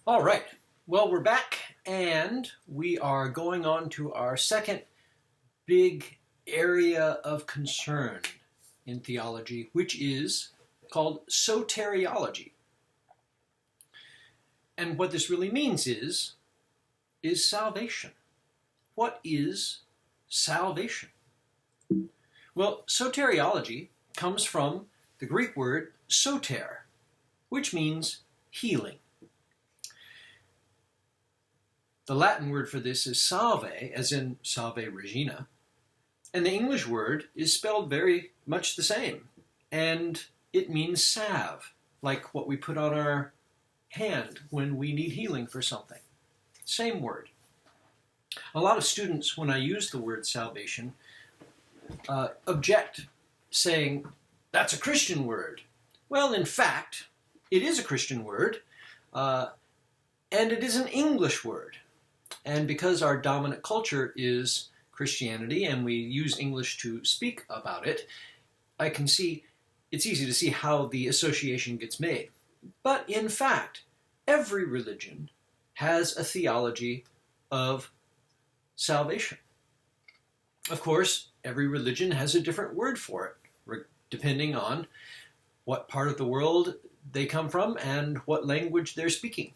All right. Well, we're back and we are going on to our second big area of concern in theology, which is called soteriology. And what this really means is salvation. What is salvation? Well, soteriology comes from the Greek word soter, which means healing. The Latin word for this is salve, as in salve regina, and the English word is spelled very much the same, and it means salve, like what we put on our hand when we need healing for something. Same word. A lot of students, when I use the word salvation, object, saying, that's a Christian word. Well, in fact, it is a Christian word, and it is an English word. And because our dominant culture is Christianity and we use English to speak about it, I can see, it's easy to see how the association gets made. But in fact, every religion has a theology of salvation. Of course, every religion has a different word for it, depending on what part of the world they come from and what language they're speaking.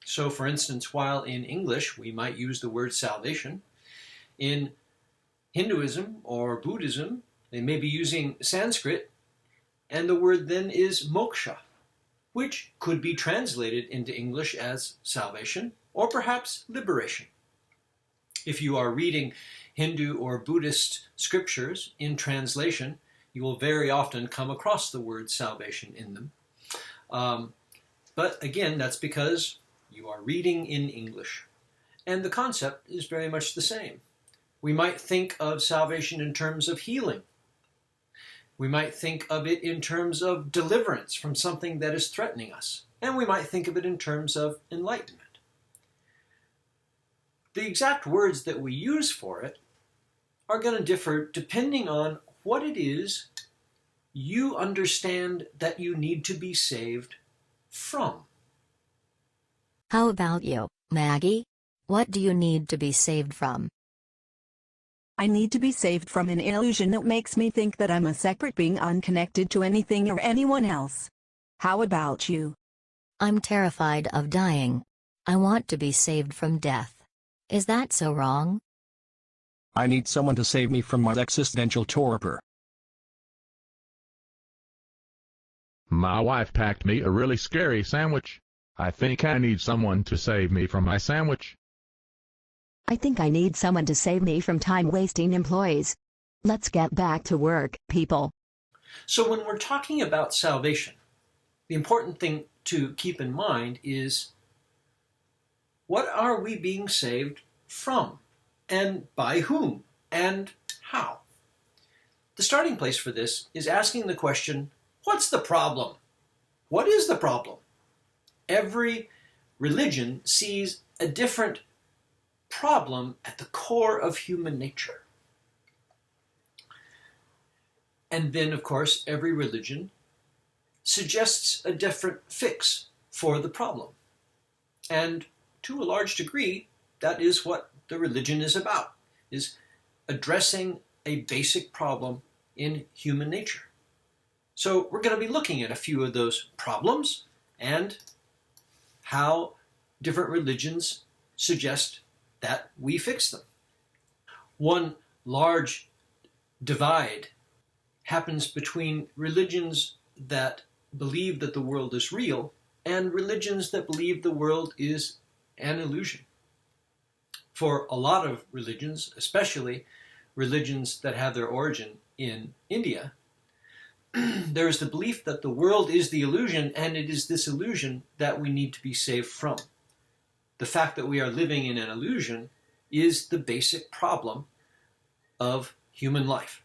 So, for instance, while in English we might use the word salvation, in Hinduism or Buddhism they may be using Sanskrit, and the word then is moksha, which could be translated into English as salvation or perhaps liberation. If you are reading Hindu or Buddhist scriptures in translation, you will very often come across the word salvation in them. But again, that's because you are reading in English. And the concept is very much the same. We might think of salvation in terms of healing. We might think of it in terms of deliverance from something that is threatening us. And we might think of it in terms of enlightenment. The exact words that we use for it are going to differ depending on what it is you understand that you need to be saved from. How about you, Maggie? What do you need to be saved from? I need to be saved from an illusion that makes me think that I'm a separate being unconnected to anything or anyone else. How about you? I'm terrified of dying. I want to be saved from death. Is that so wrong? I need someone to save me from my existential torpor. My wife packed me a really scary sandwich. I think I need someone to save me from my sandwich. I think I need someone to save me from time-wasting employees. Let's get back to work, people. So when we're talking about salvation, the important thing to keep in mind is, what are we being saved from? And by whom? And how? The starting place for this is asking the question, what's the problem? What is the problem? Every religion sees a different problem at the core of human nature. And then, of course, every religion suggests a different fix for the problem. And to a large degree, that is what the religion is about, is addressing a basic problem in human nature. So we're going to be looking at a few of those problems and how different religions suggest that we fix them. One large divide happens between religions that believe that the world is real and religions that believe the world is an illusion. For a lot of religions, especially religions that have their origin in India, there is the belief that the world is the illusion, and it is this illusion that we need to be saved from. The fact that we are living in an illusion is the basic problem of human life.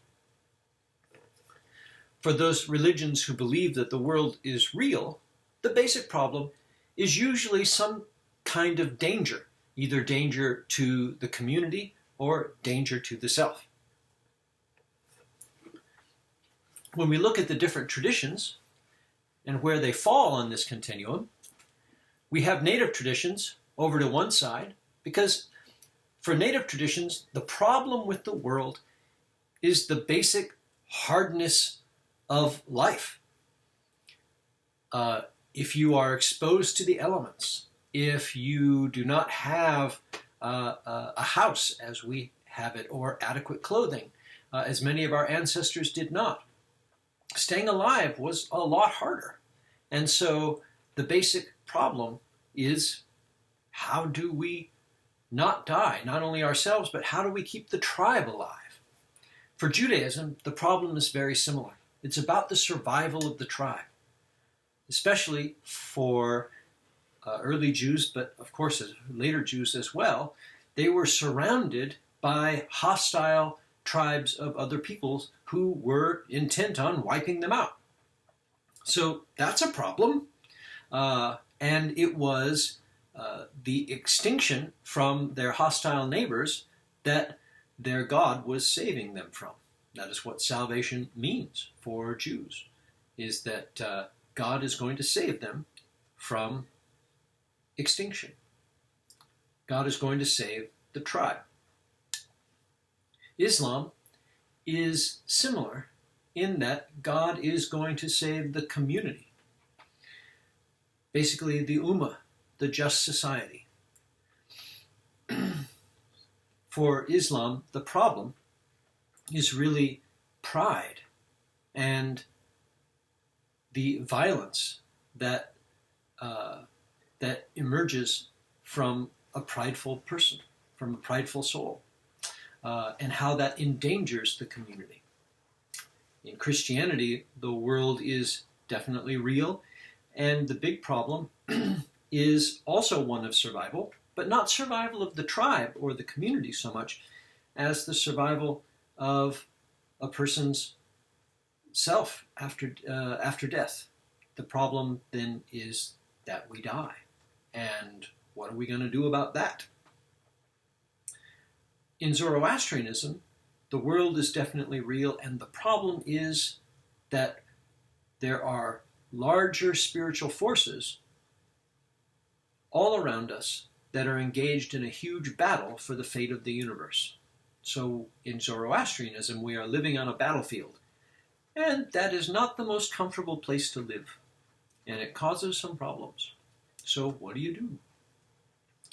For those religions who believe that the world is real, the basic problem is usually some kind of danger, either danger to the community or danger to the self. When we look at the different traditions and where they fall on this continuum, We have native traditions over to one side, because for native traditions, the problem with the world is the basic hardness of life. If you are exposed to the elements, if you do not have a house as we have it, or adequate clothing, as many of our ancestors did not, staying alive was a lot harder. And so the basic problem is, how do we not die, not only ourselves, but how do we keep the tribe alive? For Judaism, the problem is very similar. It's about the survival of the tribe, especially for early Jews, but of course later Jews as well. They were surrounded by hostile tribes of other peoples who were intent on wiping them out. So that's a problem. And it was the extinction from their hostile neighbors that their God was saving them from. That is what salvation means for Jews, is that God is going to save them from extinction. God is going to save the tribe. Islam is similar in that God is going to save the community. Basically, the Ummah, the just society. For Islam, the problem is really pride and the violence that that emerges from a prideful person, from a prideful soul, and how that endangers the community. In Christianity, the world is definitely real, and the big problem is also one of survival, but not survival of the tribe or the community so much as the survival of a person's self after death. The problem then is that we die. And what are we going to do about that? In Zoroastrianism, the world is definitely real, and the problem is that there are larger spiritual forces all around us that are engaged in a huge battle for the fate of the universe. So in Zoroastrianism, we are living on a battlefield, and that is not the most comfortable place to live, and it causes some problems. So what do you do?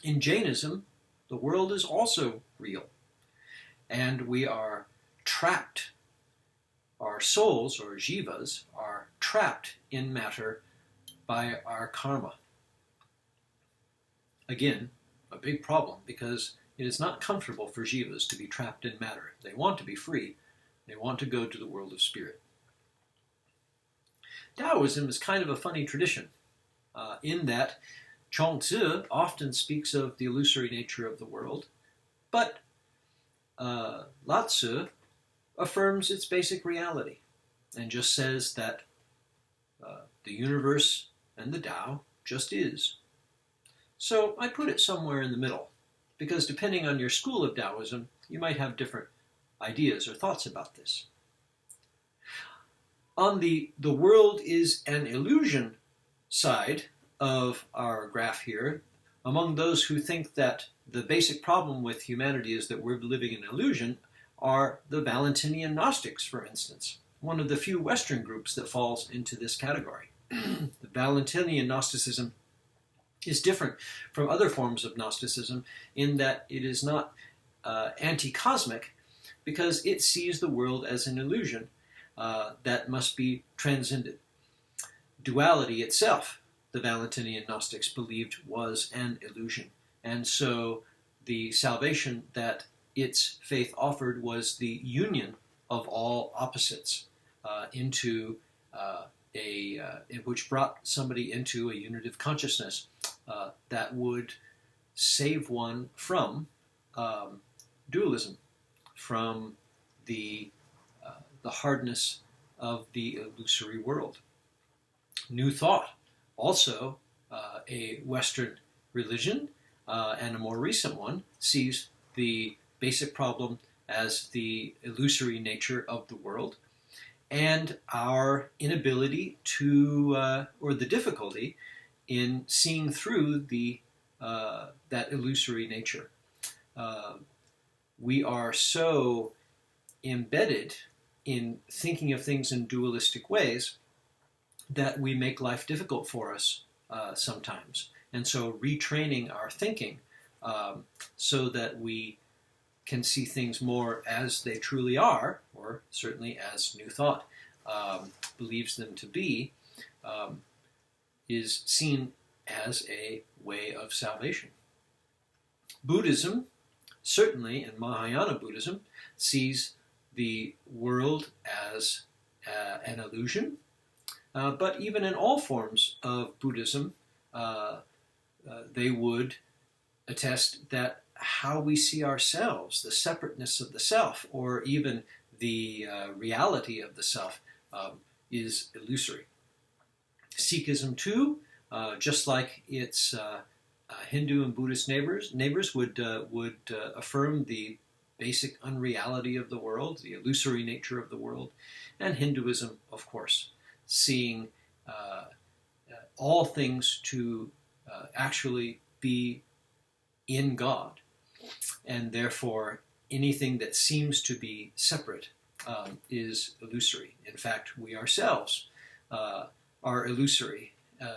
In Jainism, the world is also real, and we are trapped. Our souls, or jivas, are trapped in matter by our karma. Again, a big problem, because it is not comfortable for jivas to be trapped in matter. They want to be free. They want to go to the world of spirit. Taoism is kind of a funny tradition, in that Chuang-Tzu often speaks of the illusory nature of the world, but Lao-Tzu affirms its basic reality and just says that the universe and the Tao just is. So I put it somewhere in the middle, because depending on your school of Taoism, you might have different ideas or thoughts about this. On the world is an illusion side of our graph here, among those who think that the basic problem with humanity is that we're living in illusion, are the Valentinian Gnostics, for instance, one of the few Western groups that falls into this category. The Valentinian Gnosticism is different from other forms of Gnosticism in that it is not anti-cosmic, because it sees the world as an illusion that must be transcended. Duality itself, the Valentinian Gnostics believed, was an illusion. And so the salvation that its faith offered was the union of all opposites which brought somebody into a unitive consciousness that would save one from dualism, from the hardness of the illusory world. New Thought, also a Western religion, and a more recent one, sees the basic problem as the illusory nature of the world, and our inability to, or the difficulty in seeing through that illusory nature. We are so embedded in thinking of things in dualistic ways that we make life difficult for us sometimes. And so retraining our thinking so that we can see things more as they truly are, or certainly as New Thought believes them to be, is seen as a way of salvation. Buddhism, certainly in Mahayana Buddhism, sees the world as an illusion, but even in all forms of Buddhism, they would attest that how we see ourselves, the separateness of the self, or even the reality of the self, is illusory. Sikhism, too, just like its Hindu and Buddhist neighbors would affirm the basic unreality of the world, the illusory nature of the world, and Hinduism, of course, seeing all things to actually be in God, and therefore anything that seems to be separate is illusory. In fact, we ourselves are illusory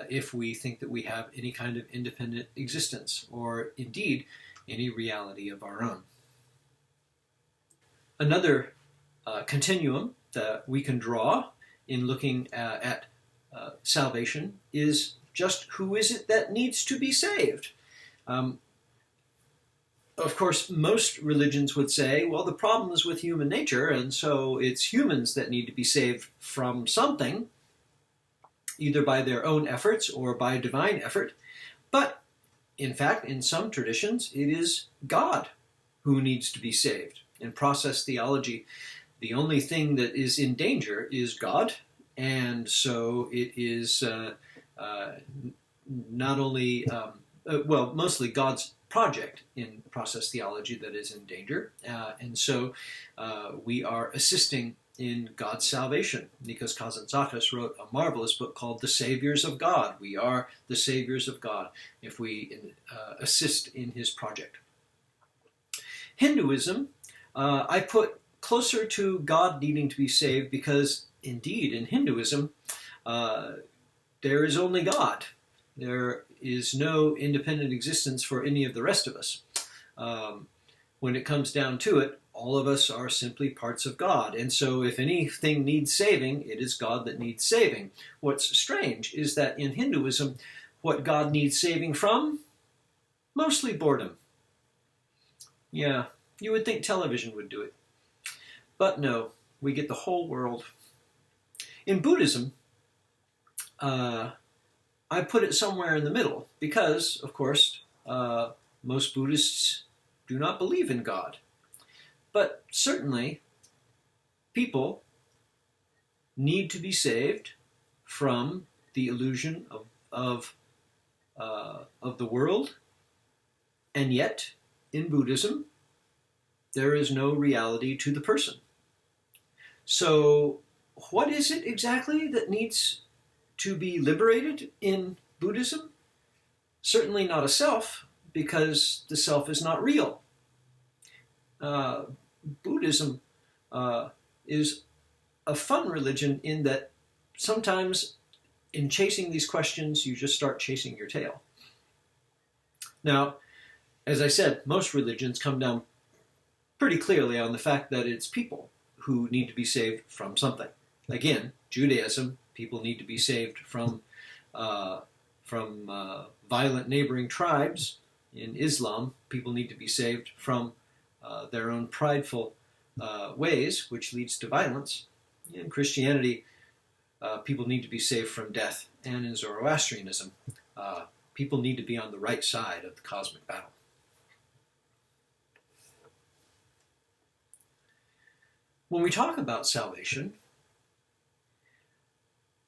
if we think that we have any kind of independent existence, or indeed any reality of our own. Another continuum that we can draw in looking at salvation is just who is it that needs to be saved? Of course, most religions would say, well, the problem is with human nature, and so it's humans that need to be saved from something, either by their own efforts or by divine effort. But, in fact, in some traditions, it is God who needs to be saved. In process theology, the only thing that is in danger is God, and so it is not only, mostly God's project in process theology that is in danger, and so we are assisting in God's salvation. Nikos Kazantzakis wrote a marvelous book called The Saviors of God. We are the saviors of God if we assist in his project. Hinduism, I put closer to God needing to be saved because, indeed, in Hinduism, there is only God. There is no independent existence for any of the rest of us. When it comes down to it, all of us are simply parts of God. And so if anything needs saving, it is God that needs saving. What's strange is that in Hinduism, what God needs saving from? Mostly boredom. Yeah, you would think television would do it. But no, we get the whole world. In Buddhism, I put it somewhere in the middle because, of course, most Buddhists do not believe in God. But certainly, people need to be saved from the illusion of the world, and yet, in Buddhism, there is no reality to the person. So, what is it exactly that needs to be liberated in Buddhism? Certainly not a self, because the self is not real. Buddhism is a fun religion in that sometimes in chasing these questions, you just start chasing your tail. Now, as I said, most religions come down pretty clearly on the fact that it's people who need to be saved from something. Again, Judaism, people need to be saved from violent neighboring tribes. In Islam, people need to be saved from their own prideful ways, which leads to violence. In Christianity, people need to be saved from death. And in Zoroastrianism, people need to be on the right side of the cosmic battle. When we talk about salvation,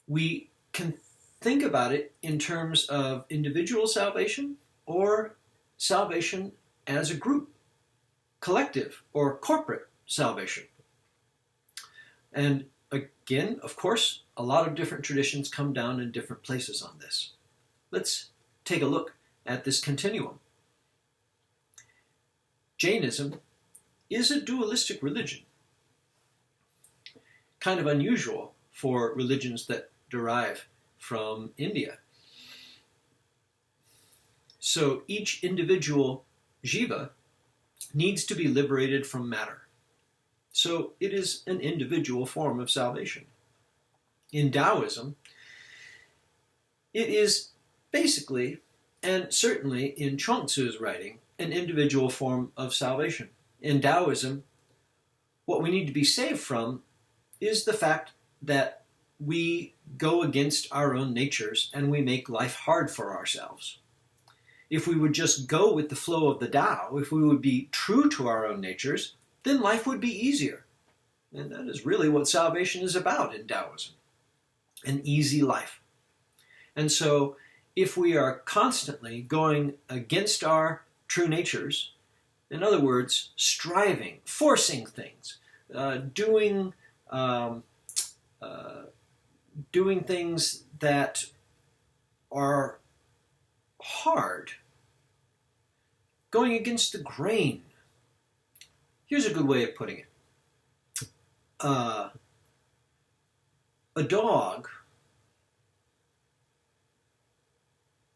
we can think about it in terms of individual salvation or salvation as a group, collective or corporate salvation. And again, of course, a lot of different traditions come down in different places on this. Let's take a look at this continuum. Jainism is a dualistic religion, kind of unusual for religions that derive from India. So each individual jiva needs to be liberated from matter. So it is an individual form of salvation. In Taoism, it is basically, and certainly in Chuang Tzu's writing, an individual form of salvation. In Taoism, what we need to be saved from is the fact that we go against our own natures and we make life hard for ourselves. If we would just go with the flow of the Tao, if we would be true to our own natures, then life would be easier. And that is really what salvation is about in Taoism, an easy life. And so if we are constantly going against our true natures, in other words, striving, forcing things, doing things that are hard, going against the grain. Here's a good way of putting it. A dog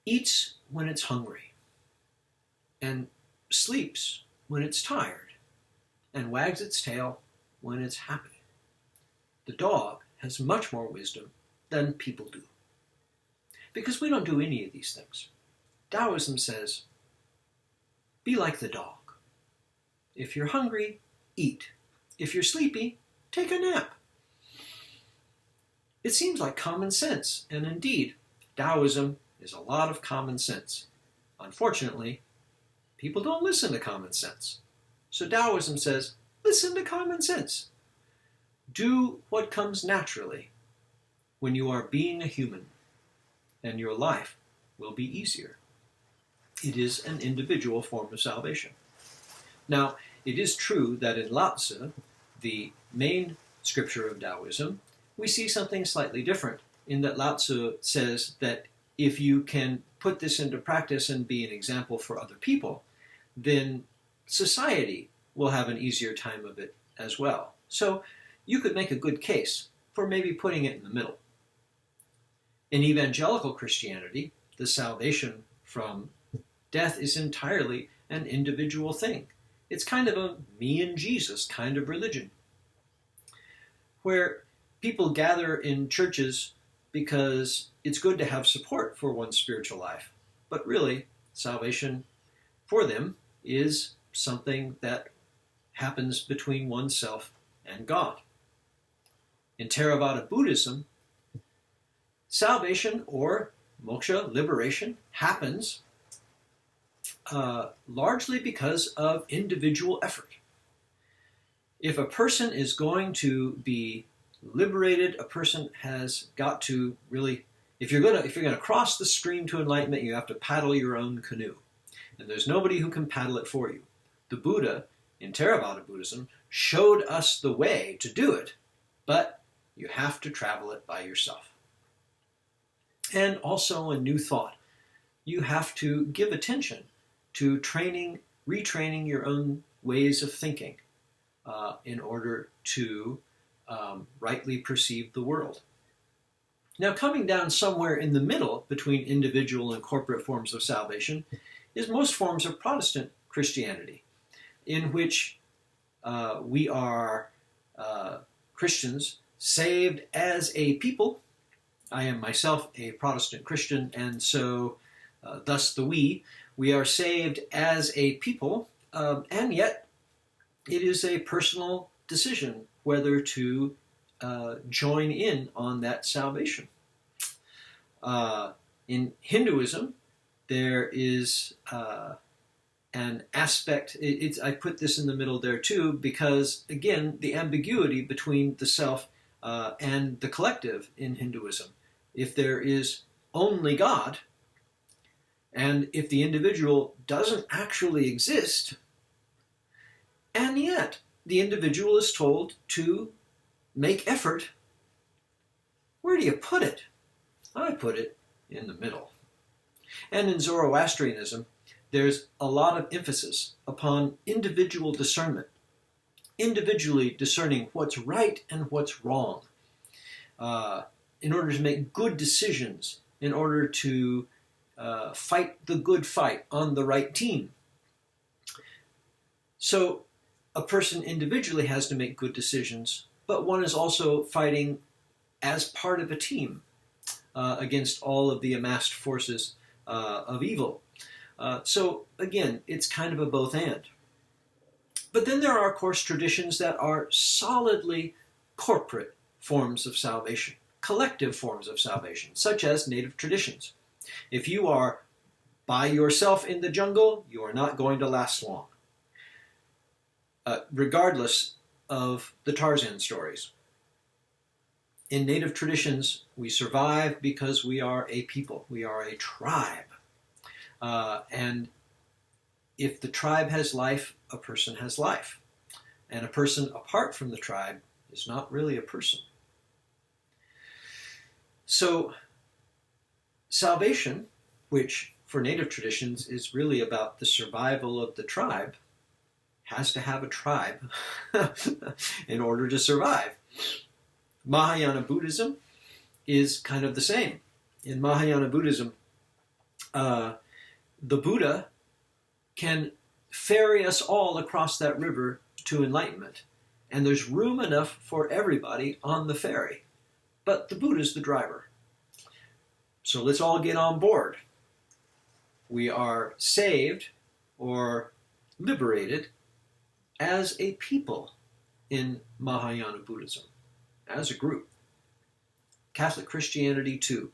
eats when it's hungry and sleeps when it's tired and wags its tail when it's happy. The dog has much more wisdom than people do, because we don't do any of these things. Taoism says, be like the dog. If you're hungry, eat. If you're sleepy, take a nap. It seems like common sense, and indeed, Taoism is a lot of common sense. Unfortunately, people don't listen to common sense. So Taoism says, listen to common sense. Do what comes naturally when you are being a human, and your life will be easier. It is an individual form of salvation. Now, it is true that in Lao Tzu, the main scripture of Taoism, we see something slightly different, in that Lao Tzu says that if you can put this into practice and be an example for other people, then society will have an easier time of it as well. So you could make a good case for maybe putting it in the middle. In evangelical Christianity, the salvation from death is entirely an individual thing. It's kind of a me and Jesus kind of religion, where people gather in churches because it's good to have support for one's spiritual life. But really, salvation for them is something that happens between oneself and God. In Theravada Buddhism, salvation or moksha, liberation, happens largely because of individual effort. If a person is going to be liberated, a person has got to really, if you're going to cross the stream to enlightenment, you have to paddle your own canoe. And there's nobody who can paddle it for you. The Buddha, in Theravada Buddhism, showed us the way to do it, but you have to travel it by yourself. And also a new thought. You have to give attention to retraining your own ways of thinking in order to rightly perceive the world. Now, coming down somewhere in the middle between individual and corporate forms of salvation is most forms of Protestant Christianity, in which we are Christians saved as a people. I am myself a Protestant Christian, and so thus the we are saved as a people, and yet it is a personal decision whether to join in on that salvation. In Hinduism, there is an aspect, I put this in the middle there too, because again, the ambiguity between the self and the collective in Hinduism. If there is only God, and if the individual doesn't actually exist, and yet the individual is told to make effort, where do you put it? I put it in the middle. And in Zoroastrianism, there's a lot of emphasis upon individual discernment, individually discerning what's right and what's wrong, in order to make good decisions, in order to fight the good fight on the right team. So a person individually has to make good decisions, but one is also fighting as part of a team against all of the amassed forces of evil. So again, it's kind of a both and. But then there are, of course, traditions that are solidly corporate forms of salvation, collective forms of salvation, such as native traditions. If you are by yourself in the jungle, you are not going to last long, regardless of the Tarzan stories. In native traditions, we survive because we are a people, we are a tribe. And if the tribe has life, a person has life. And a person apart from the tribe is not really a person. So, salvation, which for native traditions is really about the survival of the tribe, has to have a tribe in order to survive. Mahayana Buddhism is kind of the same. In Mahayana Buddhism, the Buddha can ferry us all across that river to enlightenment. And there's room enough for everybody on the ferry. But the Buddha's the driver. So let's all get on board. We are saved or liberated as a people in Mahayana Buddhism, as a group. Catholic Christianity, too,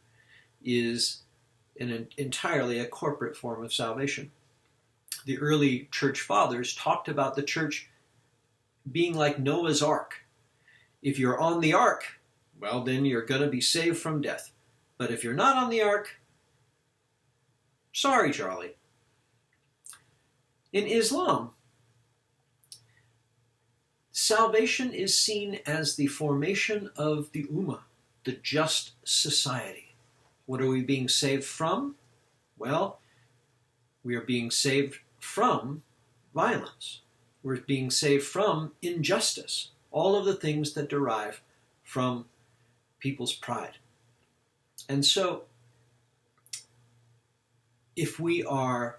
is entirely a corporate form of salvation. The early church fathers talked about the church being like Noah's Ark. If you're on the ark, well, then you're going to be saved from death. But if you're not on the ark, sorry, Charlie. In Islam, salvation is seen as the formation of the Ummah, the just society. What are we being saved from? Well, we are being saved from violence. We're being saved from injustice, all of the things that derive from people's pride. And so, if we are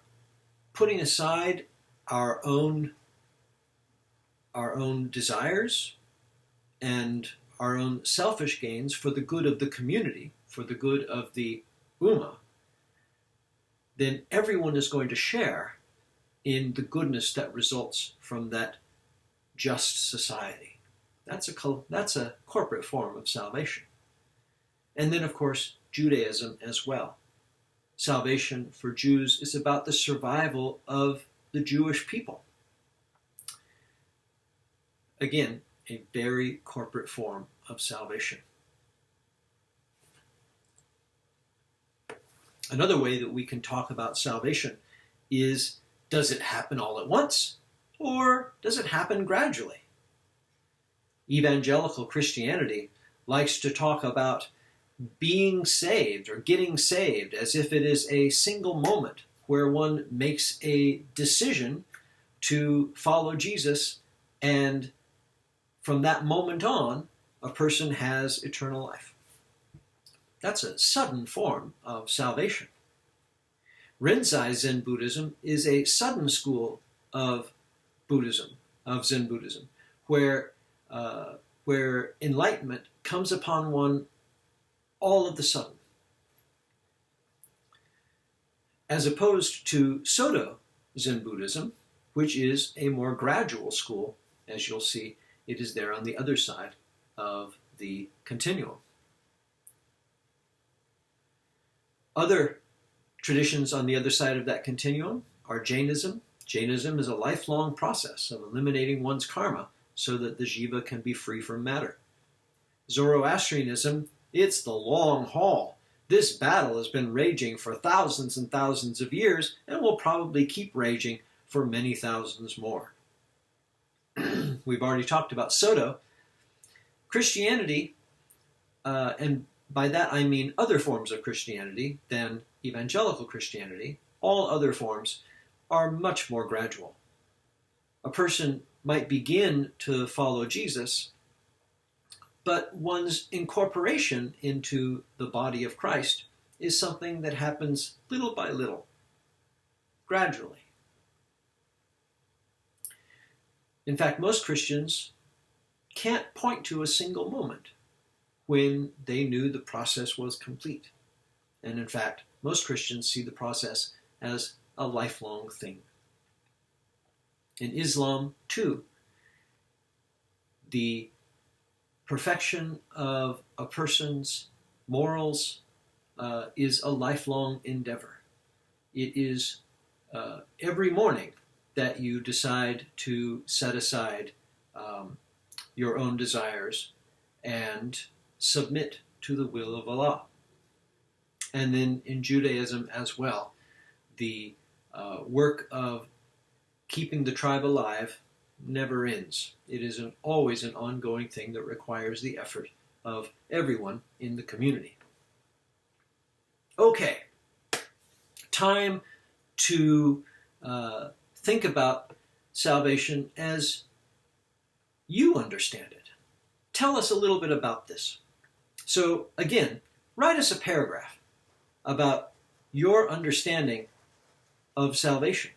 putting aside our own desires and our own selfish gains for the good of the community, for the good of the Ummah, then everyone is going to share in the goodness that results from that just society. That's a corporate form of salvation. And then, of course, Judaism as well. Salvation for Jews is about the survival of the Jewish people. Again, a very corporate form of salvation. Another way that we can talk about salvation is, does it happen all at once, or does it happen gradually? Evangelical Christianity likes to talk about being saved or getting saved as if it is a single moment where one makes a decision to follow Jesus, and from that moment on, a person has eternal life. That's a sudden form of salvation. Rinzai Zen Buddhism is a sudden school of Buddhism, of Zen Buddhism, where enlightenment comes upon one all of the sudden. As opposed to Soto Zen Buddhism, which is a more gradual school, as you'll see, it is there on the other side of the continuum. Other traditions on the other side of that continuum are Jainism. Jainism is a lifelong process of eliminating one's karma so that the jiva can be free from matter. Zoroastrianism, it's the long haul. This battle has been raging for thousands and thousands of years and will probably keep raging for many thousands more. We've already talked about Soto. Christianity and by that I mean other forms of Christianity than evangelical Christianity. All other forms are much more gradual. A person might begin to follow Jesus, but one's incorporation into the body of Christ is something that happens little by little, gradually. In fact, most Christians can't point to a single moment when they knew the process was complete. And in fact, most Christians see the process as a lifelong thing. In Islam, too, the perfection of a person's morals is a lifelong endeavor. It is every morning that you decide to set aside your own desires and submit to the will of Allah. And then in Judaism as well, the work of keeping the tribe alive never ends. It is always an ongoing thing that requires the effort of everyone in the community. Okay, time to think about salvation as you understand it. Tell us a little bit about this. So again, write us a paragraph about your understanding of salvation.